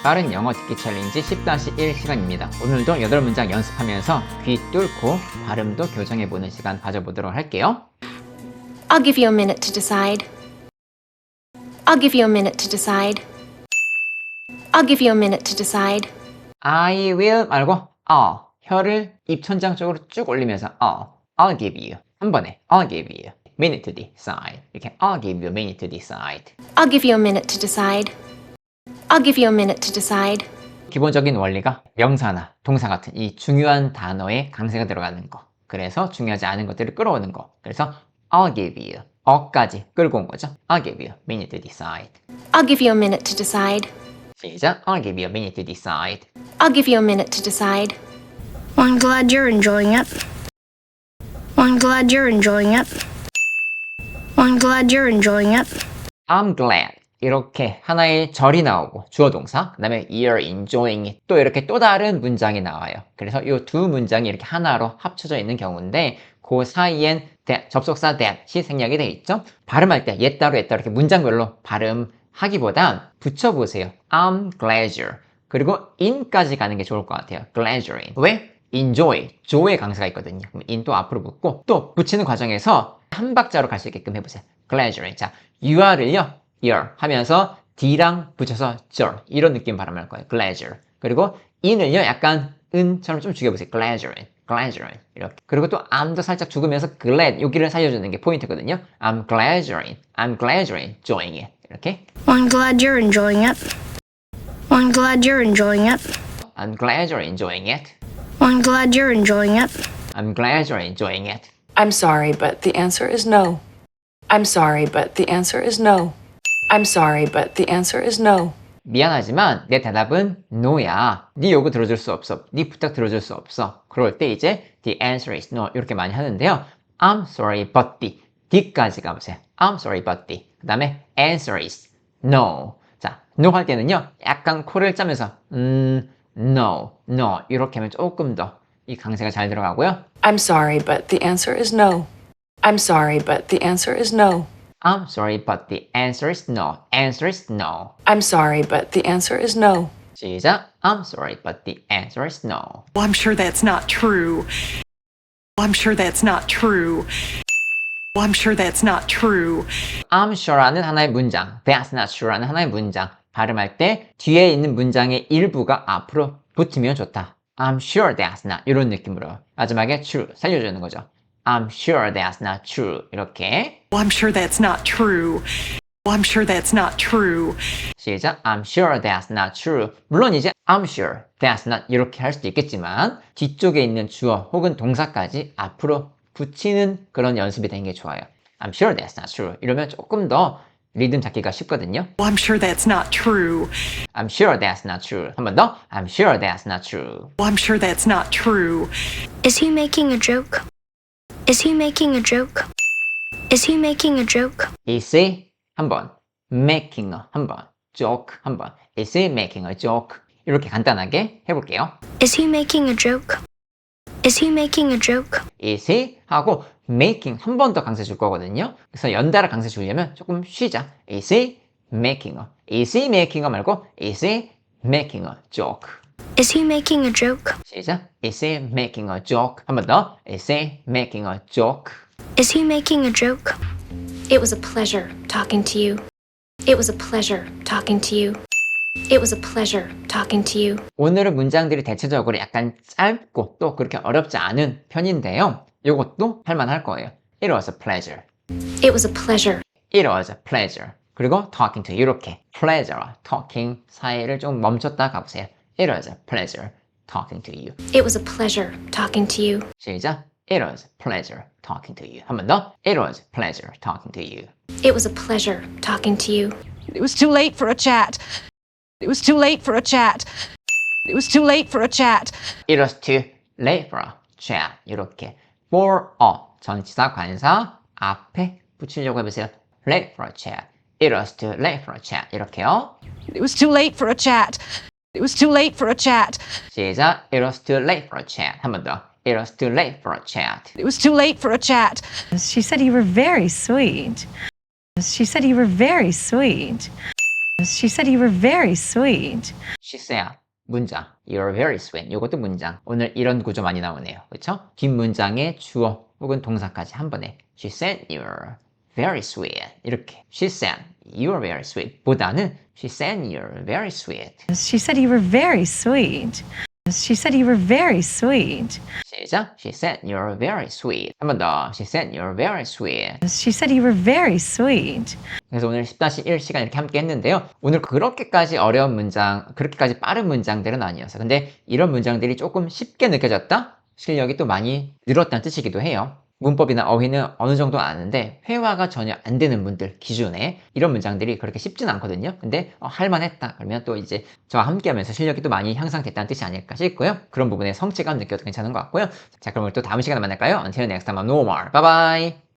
빠른 영어 듣기 챌린지 10-1 시간입니다. 오늘도 8문장 연습하면서 귀 뚫고 발음도 교정해보는 시간 가져보도록 할게요. I'll give you a minute to decide. I'll give you a minute to decide. I'll give you a minute to decide. I will 말고 혀를 입천장 쪽으로 쭉 올리면서 I'll give you 한 번에 I'll give you a minute to decide 이렇게 I'll give you a minute to decide. I'll give you a minute to decide. I'll give you a minute to decide. 기본적인 원리가 명사나 동사 같은 이 중요한 단어에 강세가 들어가는 거. 그래서 중요하지 않은 것들을 끌어오는 거. 그래서 I'll give you 어까지 끌고 온 거죠. I'll give you a minute to decide. I'll give you a minute to decide. 시작. I'll give you a minute to decide. I'll give you a minute to decide. I'm glad you're enjoying it. I'm glad you're enjoying it. I'm glad you're enjoying it. I'm glad. 이렇게 하나의 절이 나오고 주어 동사, 그 다음에 you're enjoying it. 또 이렇게 또 다른 문장이 나와요. 그래서 이 두 문장이 이렇게 하나로 합쳐져 있는 경우인데 그 사이엔 that, 접속사 that이 생략이 돼 있죠. 발음할 때 옛 따로 이렇게 문장별로 발음하기보단 붙여보세요. I'm glad you're. 그리고 in까지 가는 게 좋을 것 같아요. glad you're in. 왜? enjoy, joy의 강세가 있거든요. 그럼 in 또 앞으로 붙고 또 붙이는 과정에서 한 박자로 갈 수 있게끔 해보세요. glad you're in. 자, you are을요. your 하면서 d랑 붙여서 절 이런 느낌 발음할 거예요. glad you're. 그리고 in을요. 약간 은처럼 좀 죽여보세요. glad you're in. glad you're in. 이렇게. 그리고 또 I'm도 살짝 죽으면서 glad 여기를 살려주는 게 포인트거든요. I'm glad you're in. I'm glad you're enjoying it. 이렇게. I'm glad you're enjoying it. I'm glad you're enjoying it. I'm glad you're enjoying it. I'm glad you're enjoying it. I'm glad you're enjoying it. I'm sorry, but the answer is no. I'm sorry, but the answer is no. I'm sorry, but the answer is no. 미안하지만 내 대답은 no야. 네 요구 들어줄 수 없어. 네 부탁 들어줄 수 없어. 그럴 때 이제 the answer is no 이렇게 많이 하는데요. I'm sorry, but D까지 가보세요. I'm sorry, but 그 다음에 answer is no. 자, no 할 때는요. 약간 코를 짜면서 no 이렇게 하면 조금 더 이 강세가 잘 들어가고요. I'm sorry, but the answer is no. I'm sorry, but the answer is no. I'm sorry, but the answer is no. Answer is no. I'm sorry, but the answer is no. 시작. I'm sorry, but the answer is no. Well, I'm sure that's not true. I'm sure that's not true. Well, I'm sure that's not true. I'm sure라는 하나의 문장, that's not true라는 하나의 문장 발음할 때 뒤에 있는 문장의 일부가 앞으로 붙으면 좋다. I'm sure that's not 이런 느낌으로 마지막에 true 살려주는 거죠. I'm sure that's not true 이렇게. Well, I'm sure that's not true. Well, I'm sure that's not true. 시작. I'm sure that's not true. 물론 이제 I'm sure that's not 이렇게 할 수도 있겠지만 뒤쪽에 있는 주어 혹은 동사까지 앞으로 붙이는 그런 연습이 되는 게 좋아요. I'm sure that's not true. 이러면 조금 더 리듬 잡기가 쉽거든요. Well, I'm sure that's not true. I'm sure that's not true. 한 번 더. I'm sure that's not true. Well, I'm sure that's not true. Is he making a joke? Is he making a joke? Is he making a joke? Is he 한 번, making a 한 번, joke 한 번. Is he making a joke? 이렇게 간단하게 해볼게요. Is he making a joke? Is he making a joke? Is he 하고 making 한 번 더 강세 줄 거거든요. 그래서 연달아 강세 주려면 조금 쉬자. Is he making a? Is he making a 말고 Is he making a joke? Is he making a joke? 시작. Is he making a joke? 한 번 더. Is he making a joke? Is he making a joke? It was a pleasure talking to you. It was a pleasure talking to you. It was a pleasure talking to you. 오늘은 문장들이 대체적으로 약간 짧고 또 그렇게 어렵지 않은 편인데요. 이것도 할만할 거예요. It was a pleasure. It was a pleasure. It was a pleasure. 그리고 talking to you 이렇게 pleasure와 talking 사이를 좀 멈췄다 가보세요. It was a pleasure talking to you. It was a pleasure talking to you. 시작. It was a pleasure talking to you. 한 번 더. It was a pleasure talking to you. It was a pleasure talking to you. It was too late for a chat. It was too late for a chat. It was too late for a chat. It was too late for a chat. 이렇게 for a 전치사 관사 앞에 붙이려고 해보세요. Late for a chat. It was too late for a chat. 이렇게요. It was too late for a chat. It was too late for a chat. 시작. It was too late for a chat. 한 번 더. It was too late for a chat. It was too late for a chat. She said you were very sweet. She said you were very sweet. She said you were very sweet. She said. 문장. You're very sweet. 이것도 문장. 오늘 이런 구조 많이 나오네요. 그렇죠? 뒷문장에 주어 혹은 동사까지 한 번에. She said you're very sweet. 이렇게. She said you're very sweet. 보다는 She said you're very sweet. She said you were very sweet. She said you were very sweet. 시작. She said you're very sweet. 한 번 더. She said you're very sweet. She said you were very sweet. 그래서 오늘 10-1 시간 이렇게 함께 했는데요. 오늘 그렇게까지 어려운 문장, 그렇게까지 빠른 문장들은 아니었어요. 근데 이런 문장들이 조금 쉽게 느껴졌다? 실력이 또 많이 늘었다는 뜻이기도 해요. 문법이나 어휘는 어느 정도 아는데 회화가 전혀 안 되는 분들 기준에 이런 문장들이 그렇게 쉽진 않거든요. 근데 할만했다. 그러면 또 이제 저와 함께 하면서 실력이 또 많이 향상됐다는 뜻이 아닐까 싶고요. 그런 부분에 성취감 느껴도 괜찮은 것 같고요. 자, 그럼 우리 또 다음 시간에 만날까요? Until next time, I'm Nomar. Bye bye!